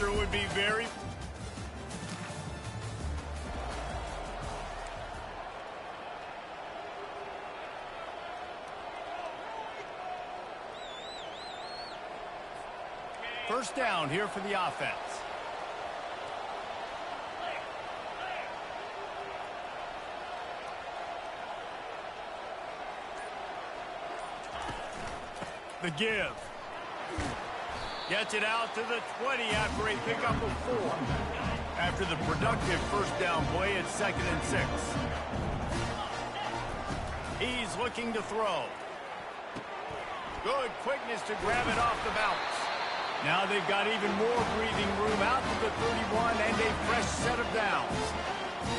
It would be very... First down here for the offense. The give. Gets it out to the 20 after a pickup of 4. After the productive first down play, it's 2nd and 6. He's looking to throw. Good quickness to grab it off the bounce. Now they've got even more breathing room out to the 31 and a fresh set of downs.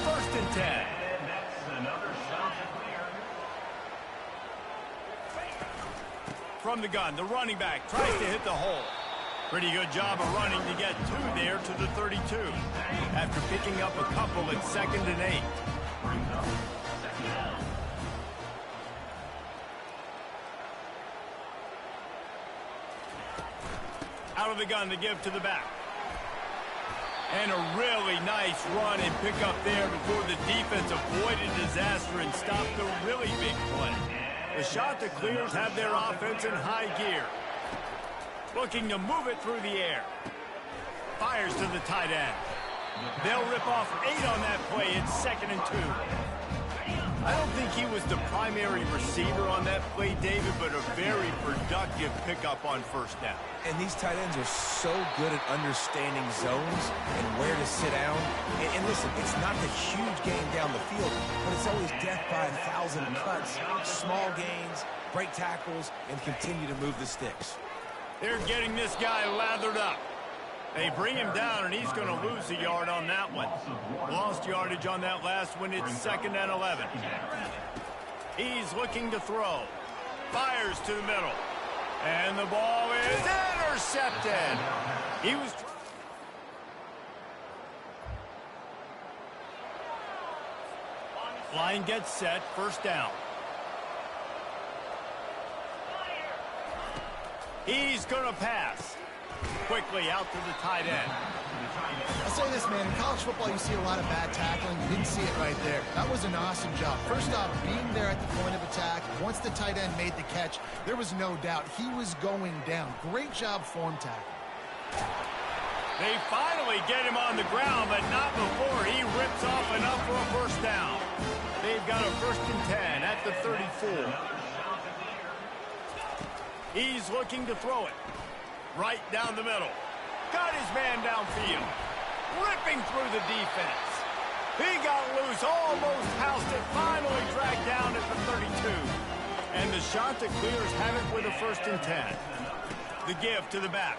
1st and 10. And that's another shot clear. From the gun, the running back tries to hit the hole. Pretty good job of running to get 2 there to the 32. After picking up a couple at 2nd and 8. Out of the gun to give to the back. And a really nice run and pick up there before the defense avoided disaster and stopped the really big play. The shot that clears have their offense in high gear. Looking to move it through the air. Fires to the tight end. They'll rip off 8 on that play. It's 2nd and 2. I don't think he was the primary receiver on that play, David, but a very productive pickup on first down. And these tight ends are so good at understanding zones and where to sit down. And listen, it's not the huge gain down the field, but it's always death by 1,000 cuts, small gains, break tackles, and continue to move the sticks. They're getting this guy lathered up. They bring him down, and he's going to lose a yard on that one. Lost yardage on that last one. It's 2nd and 11. He's looking to throw. Fires to the middle. And the ball is intercepted. He was... Line gets set. First down. He's going to pass. Quickly out to the tight end. I'll say this, man. In college football, you see a lot of bad tackling. You didn't see it right there. That was an awesome job. First off, being there at the point of attack. Once the tight end made the catch, there was no doubt he was going down. Great job form tackle. They finally get him on the ground, but not before he rips off enough for a first down. They've got a 1st and 10 at the 34. He's looking to throw it. Right down the middle. Got his man downfield. Ripping through the defense. He got loose, almost housed it, finally dragged down at the 32. And the shot that clears have it with a 1st and 10. The give to the back.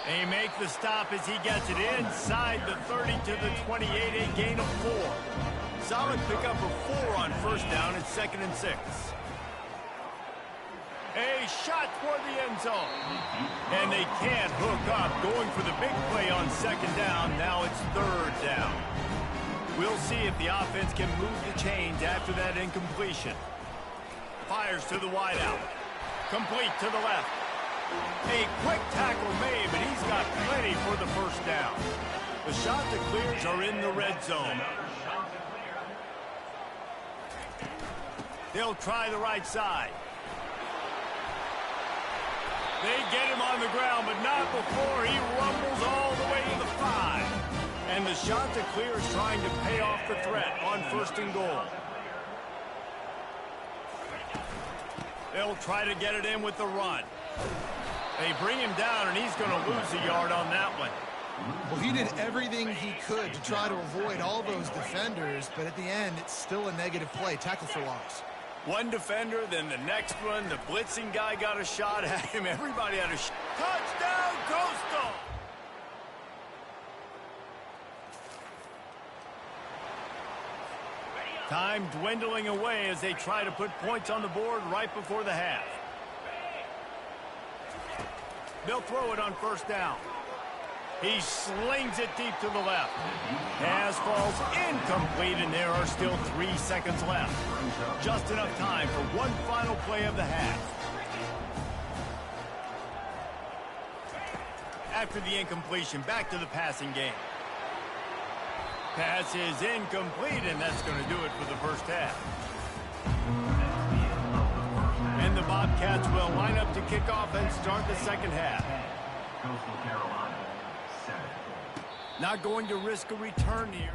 They make the stop as he gets it inside the 30 to the 28, a gain of 4. Solid pickup of 4 on first down at 2nd and 6. A shot toward the end zone. And they can't hook up. Going for the big play on 2nd down. Now it's 3rd down. We'll see if the offense can move the chains after that incompletion. Fires to the wideout. Complete to the left. A quick tackle made, but he's got plenty for the first down. The shot that clears are in the red zone. They'll try the right side. They get him on the ground, but not before he rumbles all the way to the 5. And the shot that clears trying to pay off the threat on 1st and goal. They'll try to get it in with the run. They bring him down, and he's going to lose a yard on that one. Well, he did everything he could to try to avoid all those defenders, but at the end, it's still a negative play. Tackle for loss. One defender, then the next one. The blitzing guy got a shot at him. Everybody had a shot. Touchdown, Coastal! Time dwindling away as they try to put points on the board right before the half. They'll throw it on first down. He slings it deep to the left. Pass falls incomplete, and there are still 3 seconds left. Just enough time for one final play of the half. after the incompletion. Back to the passing game. Pass is incomplete, and that's going to do it for the first half. And the Bobcats will line up to kick off and start the second half. Coastal Carolina, 7. Not going to risk a return here.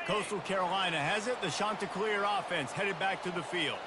Coastal Carolina has it. The Chanticleer offense headed back to the field.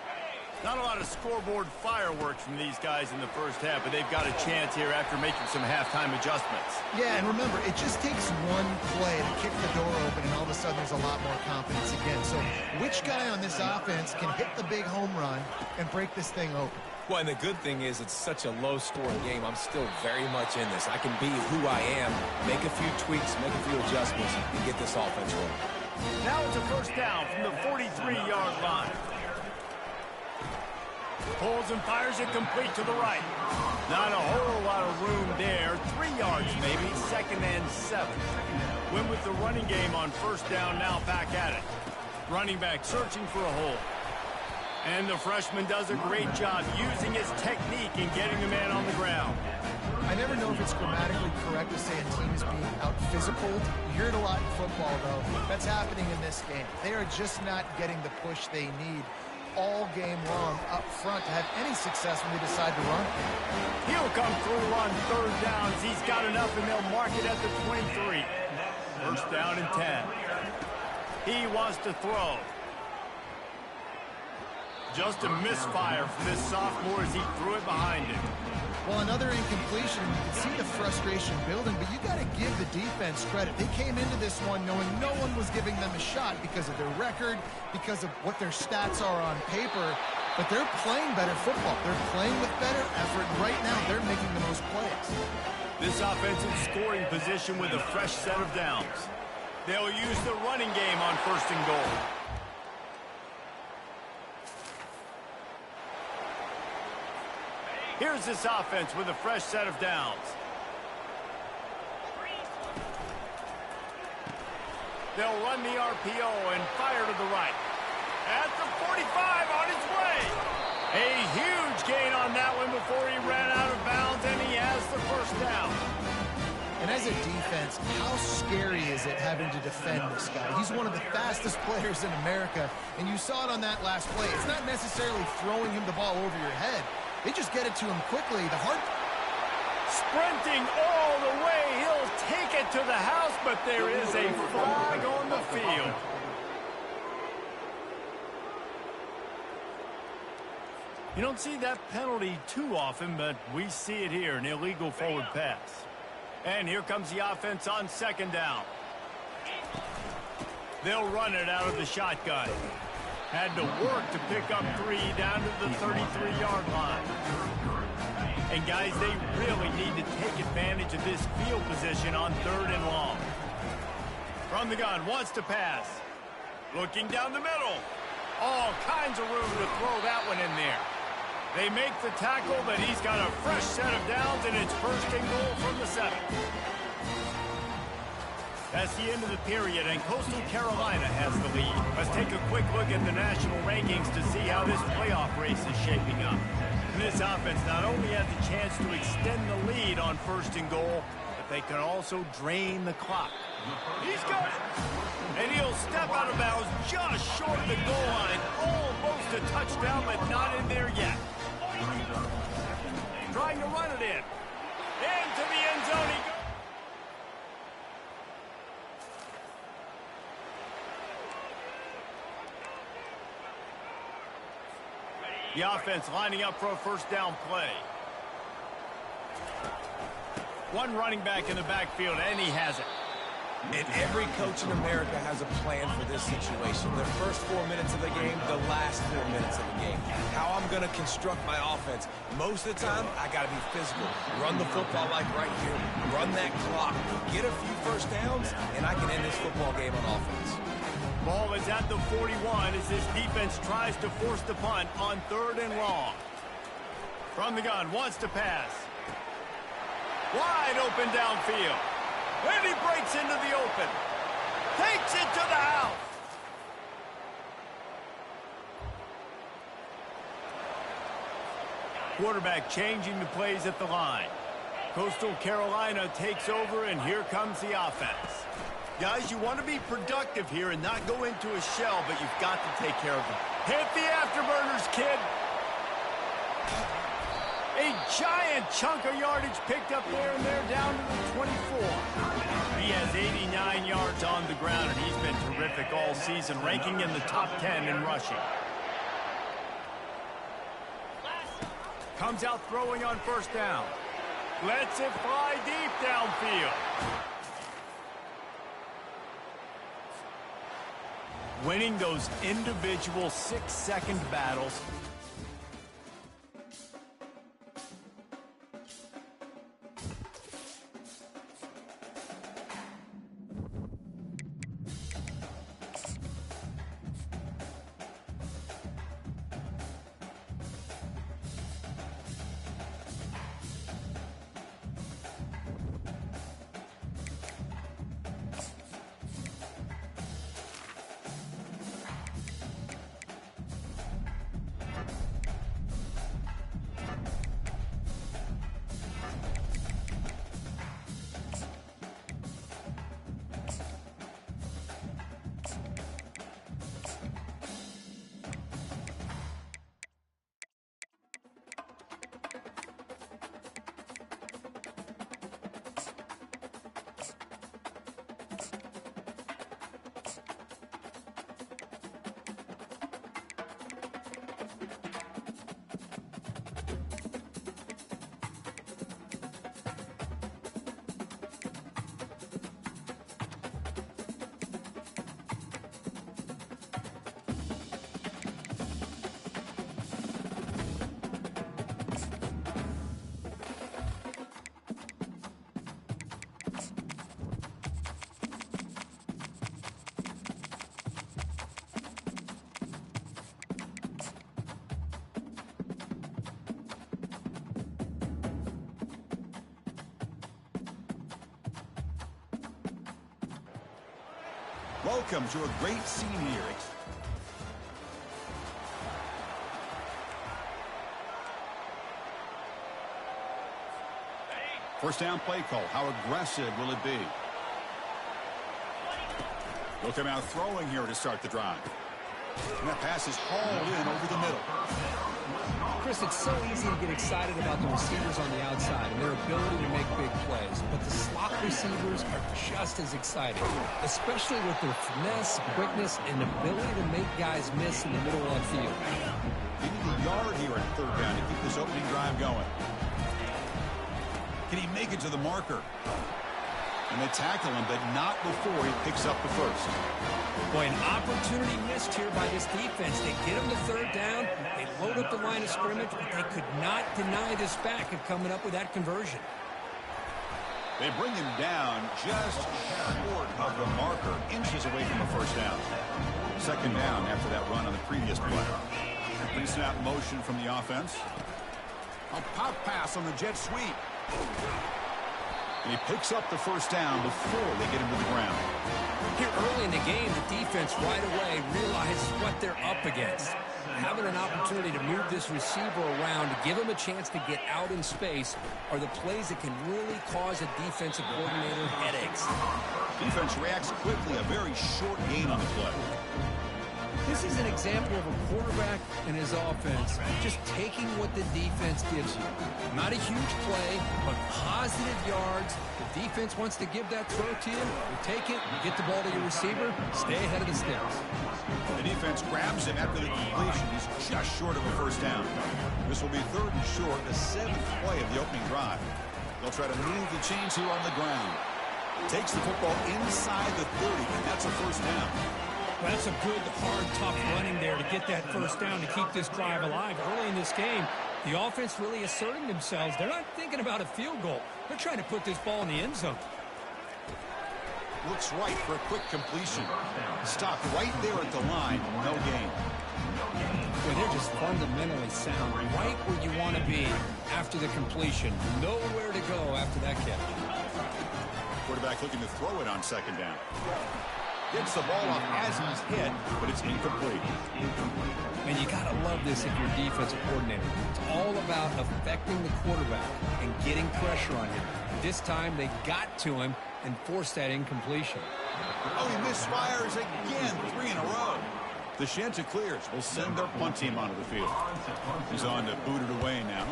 Not a lot of scoreboard fireworks from these guys in the first half, but they've got a chance here after making some halftime adjustments. Yeah, and remember, it just takes one play to kick the door open, and all of a sudden there's a lot more confidence again. So which guy on this offense can hit the big home run and break this thing open? Well, and the good thing is it's such a low-scoring game. I'm still very much in this. I can be who I am, make a few tweaks, make a few adjustments, and get this offense rolling. Now it's a first down from the 43-yard line. Pulls and fires it complete to the right. Not a whole lot of room there. 3 yards maybe, 2nd and 7. Went with the running game on first down, now back at it. Running back searching for a hole. And the freshman does a great job using his technique and getting the man on the ground. I never know if it's grammatically correct to say a team is being out-physical. You hear it a lot in football, though. That's happening in this game. They are just not getting the push they need all game long up front to have any success when they decide to run. He'll come through on third downs. He's got enough, and they'll mark it at the 23. First down and 10. He wants to throw. Just a misfire from this sophomore as he threw it behind him. Well, another incompletion. You can see the frustration building, but you got to give the defense credit. They came into this one knowing no one was giving them a shot because of their record, because of what their stats are on paper, but they're playing better football. They're playing with better effort. Right now, they're making the most plays. This offensive scoring position with a fresh set of downs. They'll use the running game on first and goal. Here's this offense with a fresh set of downs. They'll run the RPO and fire to the right. At the 45 on his way. A huge gain on that one before he ran out of bounds, and he has the first down. And as a defense, how scary is it having to defend this guy? He's one of the fastest players in America, and you saw it on that last play. It's not necessarily throwing him the ball over your head. They just get it to him quickly. The heart sprinting all the way. He'll take it to the house, but there is a flag on the field. You don't see that penalty too often, but we see it here, an illegal forward pass. And here comes the offense on second down. They'll run it out of the shotgun. Had to work to pick up 3 down to the 33-yard line. And guys, they really need to take advantage of this field position on third and long. From the gun, wants to pass. Looking down the middle. All kinds of room to throw that one in there. They make the tackle, but he's got a fresh set of downs, and it's first and goal from the 7. That's the end of the period, and Coastal Carolina has the lead. Let's take a quick look at the national rankings to see how this playoff race is shaping up. And this offense not only has a chance to extend the lead on first and goal, but they can also drain the clock. He's got it. And he'll step out of bounds just short of the goal line. Almost a touchdown, but not in there yet. Trying to run it in. Into the end zone he goes. The offense lining up for a first down play. One running back in the backfield, and he has it. And every coach in America has a plan for this situation. The first 4 minutes of the game, the last 4 minutes of the game. How I'm going to construct my offense. Most of the time, I got to be physical. Run the football like right here. Run that clock. Get a few first downs, and I can end this football game on offense. Ball is at the 41 as this defense tries to force the punt on third and long. From the gun, wants to pass. Wide open downfield. And he breaks into the open. Takes it to the house. Quarterback changing the plays at the line. Coastal Carolina takes over, and here comes the offense. Guys, you want to be productive here and not go into a shell, but you've got to take care of them. Hit the afterburners, kid. A giant chunk of yardage picked up there, and they're down to the 24. He has 89 yards on the ground, and he's been terrific all season, ranking in the top 10 in rushing. Comes out throwing on first down. Lets it fly deep downfield. Winning those individual 6-second battles. Welcome to a great scene here. First down play call. How aggressive will it be? They'll come out throwing here to start the drive. And that pass is hauled in over the middle. Chris, it's so easy to get excited about the receivers on the outside and their ability to make big plays, but the slot receivers are just as exciting, especially with their finesse, quickness, and ability to make guys miss in the middle of the field. They need a yard here at third down to keep this opening drive going. Can he make it to the marker? And they tackle him, but not before he picks up the first. Boy, an opportunity missed here by this defense. They get him to third down, they load up the line of scrimmage, but they could not deny this back of coming up with that conversion. They bring him down just short of the marker, inches away from a first down. Second down after that run on the previous play. Pre-snap motion from the offense. A pop pass on the jet sweep. And he picks up the first down before they get him to the ground. Here early in the game, the defense right away realizes what they're up against. Having an opportunity to move this receiver around to give him a chance to get out in space are the plays that can really cause a defensive coordinator headaches. Defense reacts quickly, a very short gain on the play. This is an example of a quarterback and his offense just taking what the defense gives you. Not a huge play, but positive yards. The defense wants to give that throw to you. You take it, you get the ball to your receiver, stay ahead of the sticks. The defense grabs him after the completion. He's just short of a first down. This will be third and short, the seventh play of the opening drive. They'll try to move the chains here on the ground. Takes the football inside the 30, and that's a first down. That's a good, hard, tough running there to get that first down to keep this drive alive. Early in this game, the offense really asserting themselves. They're not thinking about a field goal. They're trying to put this ball in the end zone. Looks right for a quick completion. Stopped right there at the line. No gain. Well, they're just fundamentally sound. Right where you want to be after the completion. Nowhere to go after that catch. Quarterback looking to throw it on second down. Gets the ball off as he's hit, but it's incomplete. And you got to love this if you're a defensive coordinator. It's all about affecting the quarterback and getting pressure on him. This time they got to him and forced that incompletion. Oh, he misfires again, 3 in a row. The Chanticleers will send their punt team onto the field. He's on to boot it away now.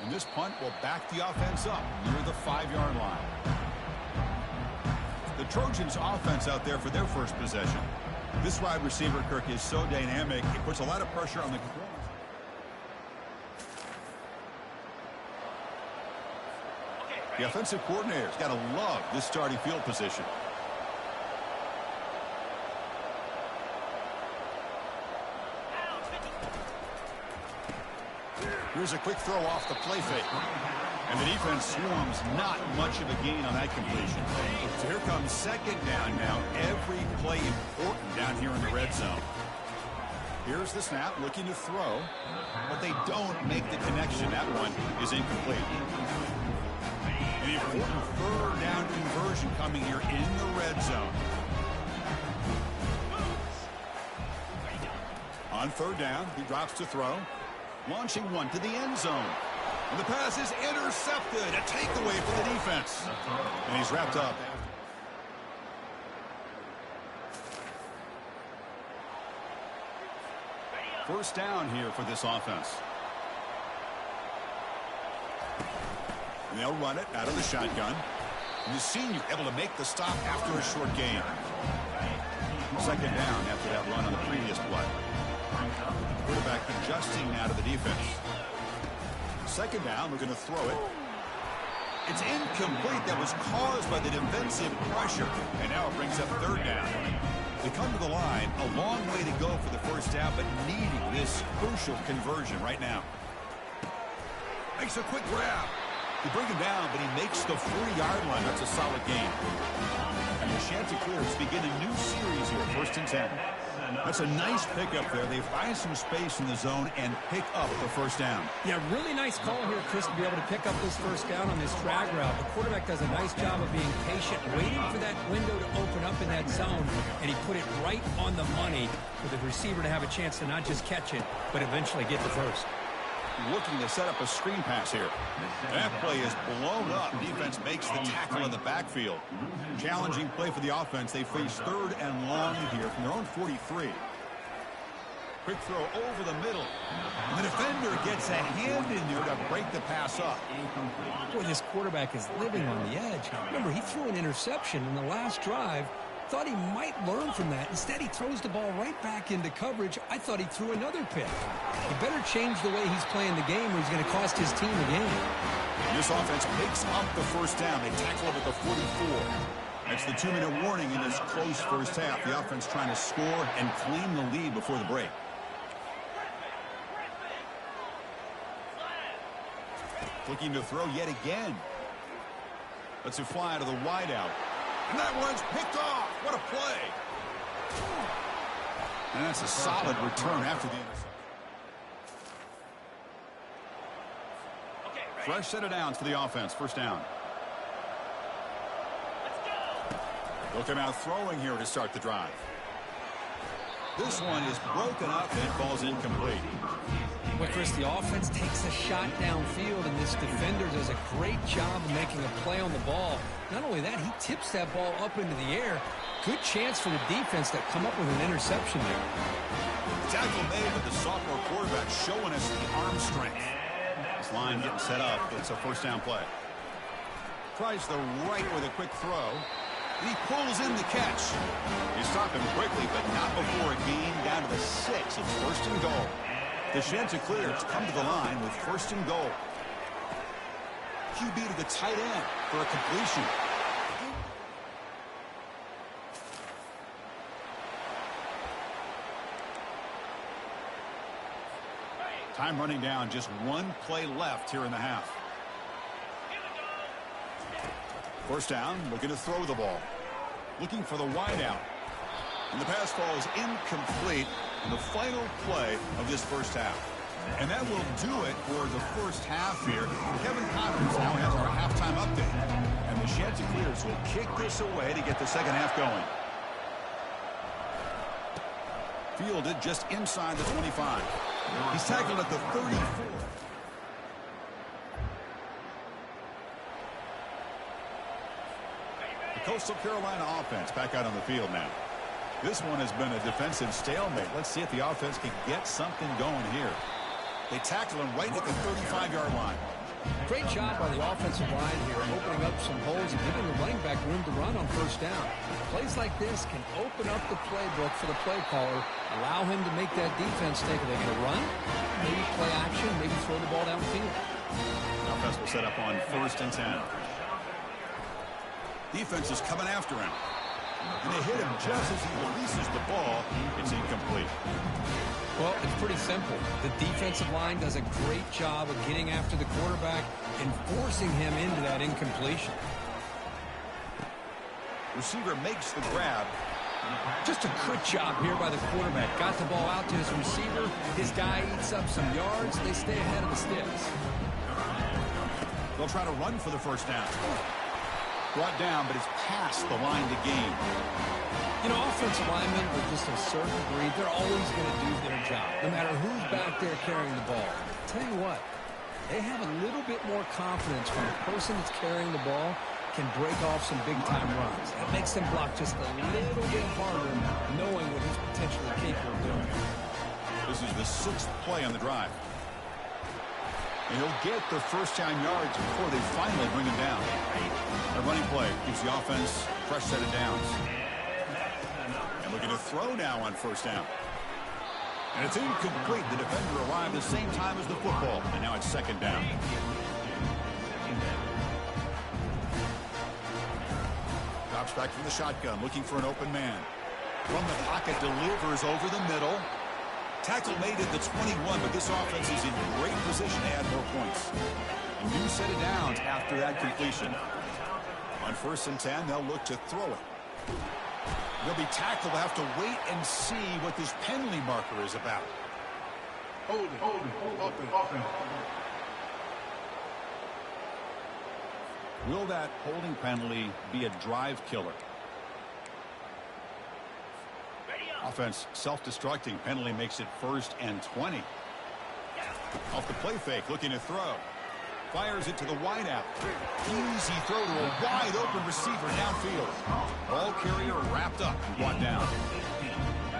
And this punt will back the offense up near the 5-yard line. The Trojans offense out there for their first possession. This wide receiver, Kirk, is so dynamic. He puts a lot of pressure on the corners. The offensive coordinator's got to love this starting field position. Here's a quick throw off the play fake. And the defense swarms not much of a gain on that completion. So here comes second down now. Every play important down here in the red zone. Here's the snap, looking to throw, but they don't make the connection. That one is incomplete. An important third down conversion coming here in the red zone. On third down, he drops to throw. Launching one to the end zone. And the pass is intercepted. A takeaway for the defense. And he's wrapped up. First down here for this offense. And they'll run it out of the shotgun. And the senior able to make the stop after a short gain. Second down after that run on the previous play. Quarterback adjusting now to the defense. Second down, we're going to throw it. It's incomplete. That was caused by the defensive pressure. And now it brings up third down. They come to the line, a long way to go for the first down, but needing this crucial conversion right now. Makes a quick grab. They bring him down, but he makes the 40-yard line. That's a solid gain. And the Chanticleers begin a new series here, 1st and 10. That's a nice pickup there. They find some space in the zone and pick up the first down. Yeah, really nice call here, Chris, to be able to pick up this first down on this drag route. The quarterback does a nice job of being patient, waiting for that window to open up in that zone, and he put it right on the money for the receiver to have a chance to not just catch it, but eventually get the first. Looking to set up a screen pass here. That play is blown up. Defense makes the tackle in the backfield. Challenging play for the offense. They face third and long here from their own 43. Quick throw over the middle. And the defender gets a hand in there to break the pass up. Boy, this quarterback is living on the edge. Remember, he threw an interception in the last drive. Thought he might learn from that. Instead, he throws the ball right back into coverage. I thought he threw another pick. He better change the way he's playing the game or he's going to cost his team the game. This offense picks up the first down. They tackle him at the 44. That's the 2-minute warning in this close first half. The offense trying to score and claim the lead before the break. Looking to throw yet again. Lets it fly to the wideout. And that one's picked off. What a play. And that's a solid return after the interception. Fresh set of downs for the offense. First down. They'll come out throwing here to start the drive. This one is broken up and it falls incomplete. Well, Chris, the offense takes a shot downfield, and this defender does a great job of making a play on the ball. Not only that, he tips that ball up into the air. Good chance for the defense to come up with an interception there. Tackle made with the sophomore quarterback showing us the arm strength. This line getting set up. It's a first down play. Tries the right with a quick throw. And he pulls in the catch. He stopped him quickly, but not before a gain down to the 6. It's 1st and goal. The Chanticleers come to the line with 1st and goal. QB to the tight end for a completion. Time running down, just one play left here in the half. First down, looking to throw the ball. Looking for the wideout. And the pass falls incomplete in the final play of this first half. And that will do it for the first half here. Kevin Connors now has our halftime update. And the Chanticleers will kick this away to get the second half going. Fielded just inside the 25. He's tackled at the 34. The Coastal Carolina offense back out on the field now. This one has been a defensive stalemate. Let's see if the offense can get something going here. They tackle him right at the 35-yard line. Great job by the offensive line here, opening up some holes and giving the running back room to run on first down. Plays like this can open up the playbook for the play caller, allow him to make that defense think, are they going to run? Maybe play action, maybe throw the ball downfield. The offense will set up on 1st and 10. Defense is coming after him. And they hit him just as he releases the ball. It's incomplete. Well, it's pretty simple. The defensive line does a great job of getting after the quarterback and forcing him into that incompletion. Receiver makes the grab. Just a good job here by the quarterback. Got the ball out to his receiver. His guy eats up some yards. They stay ahead of the sticks. They'll try to run for the first down. Brought down, but it's past the line to gain. You know, offensive linemen are just a certain breed. They're always going to do their job, no matter who's back there carrying the ball. Tell you what, they have a little bit more confidence when the person that's carrying the ball can break off some big-time runs. That makes them block just a little bit harder, knowing what he's potentially capable of doing. This is the 6th play on the drive. And he'll get the first-down yards before they finally bring him down. A running play gives the offense a fresh set of downs. And looking to throw now on first down. And it's incomplete. The defender arrived the same time as the football. And now it's 2nd down. Drops back from the shotgun, looking for an open man. From the pocket, delivers over the middle. Tackle made at the 21, but this offense is in great position to add more points. A new set of downs after that completion. On 1st and 10, they'll look to throw it. They'll be tackled. They'll have to wait and see what this penalty marker is about. Hold it. Will that holding penalty be a drive killer? Offense self-destructing. Penalty makes it 1st and 20. Off the play fake, looking to throw. Fires it to the wideout. Easy throw to a wide-open receiver downfield. Ball carrier wrapped up and brought down.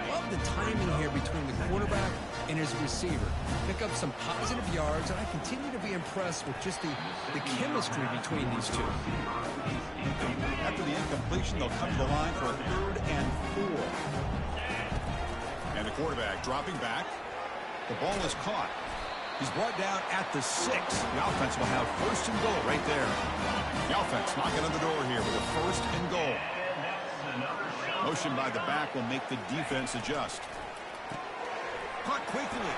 Love the timing here between the quarterback and his receiver. Pick up some positive yards, and I continue to be impressed with just the chemistry between these two. After the incompletion, they'll come to the line for a 3rd and 4. And the quarterback dropping back. The ball is caught. He's brought down at the 6. The offense will have 1st and goal right there. The offense knocking on the door here with a 1st and goal. Motion by the back will make the defense adjust. Caught quickly.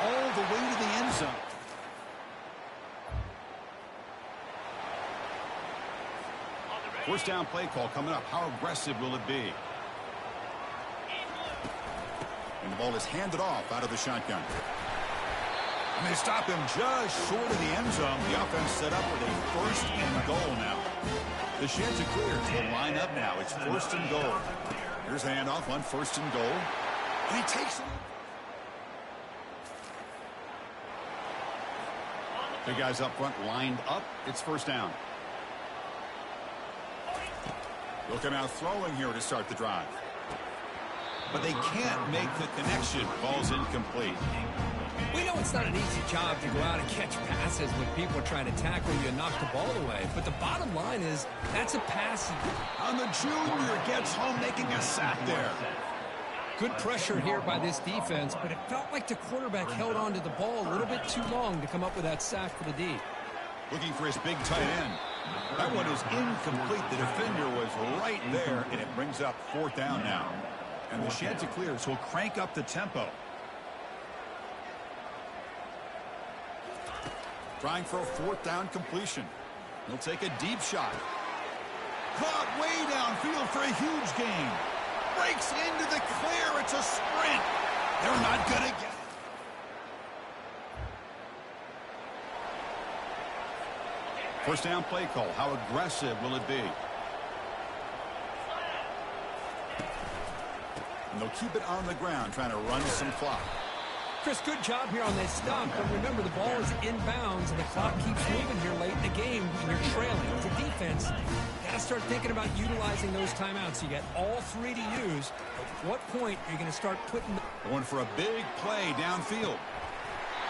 All the way to the end zone. First down play call coming up. How aggressive will it be? And the ball is handed off out of the shotgun. And they stop him just short of the end zone. The offense set up with a 1st and goal now. The Chanticleers will line up now. It's 1st and goal. Here's a handoff on 1st and goal. And he takes it. The guys up front lined up. It's 1st down. Looking out throwing here to start the drive. But they can't make the connection. Ball's incomplete. We know it's not an easy job to go out and catch passes when people are trying to tackle you and knock the ball away. But the bottom line is, that's a pass. On the junior gets home, making a sack there. Good pressure here by this defense, but it felt like the quarterback held on to the ball a little bit too long to come up with that sack for the D. Looking for his big tight end. That one is incomplete. The defender was right there, and it brings up 4th down now. And the Chanticleers will crank up the tempo. Trying for a 4th down completion. He'll take a deep shot. Caught way downfield for a huge gain. Breaks into the clear. It's a sprint. They're not going to get it. First down play call. How aggressive will it be? And they'll keep it on the ground, trying to run some clock. Chris, good job here on that stop, but remember the ball is inbounds and the clock keeps moving here late in the game and you're trailing. As a defense, you got to start thinking about utilizing those timeouts. You got all three to use. At what point are you going to start putting... Going for a big play downfield.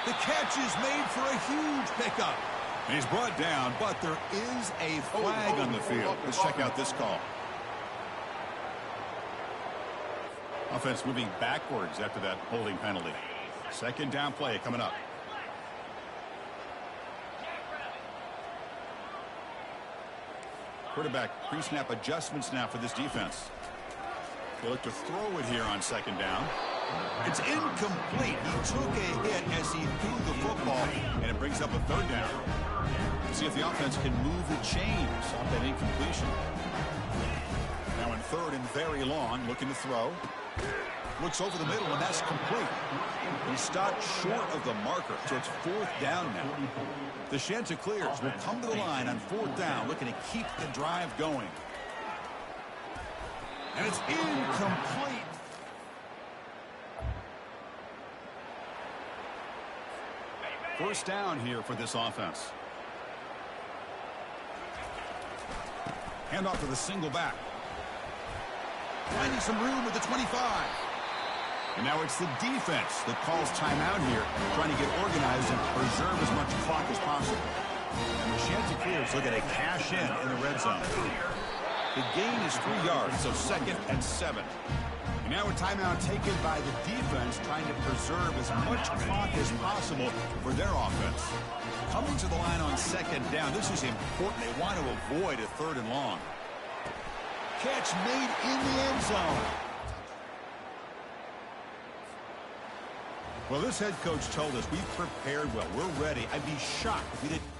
The catch is made for a huge pickup. And he's brought down, but there is a flag on the field. Let's check out this call. Offense moving backwards after that holding penalty. Second down play coming up. Quarterback pre-snap adjustments now for this defense. They look to throw it here on second down. It's incomplete. He took a hit as he threw the football, and it brings up a third down. See if the offense can move the chains off that incompletion. Now in third and very long, looking to throw. Looks over the middle, and that's complete. He stopped short of the marker, so it's fourth down now. The Chanticleers will come to the line on fourth down, looking to keep the drive going. And it's incomplete. First down here for this offense. Hand off to the single back. Finding some room with the 25. And now it's the defense that calls timeout here, trying to get organized and preserve as much clock as possible. And the Chanticleers looking to cash in the red zone. The gain is 3 yards, so second and 7. And now a timeout taken by the defense, trying to preserve as much clock as possible for their offense. Coming to the line on second down, this is important. They want to avoid a third and long. Catch made in the end zone. Well, this head coach told us we prepared well. We're ready. I'd be shocked if we didn't.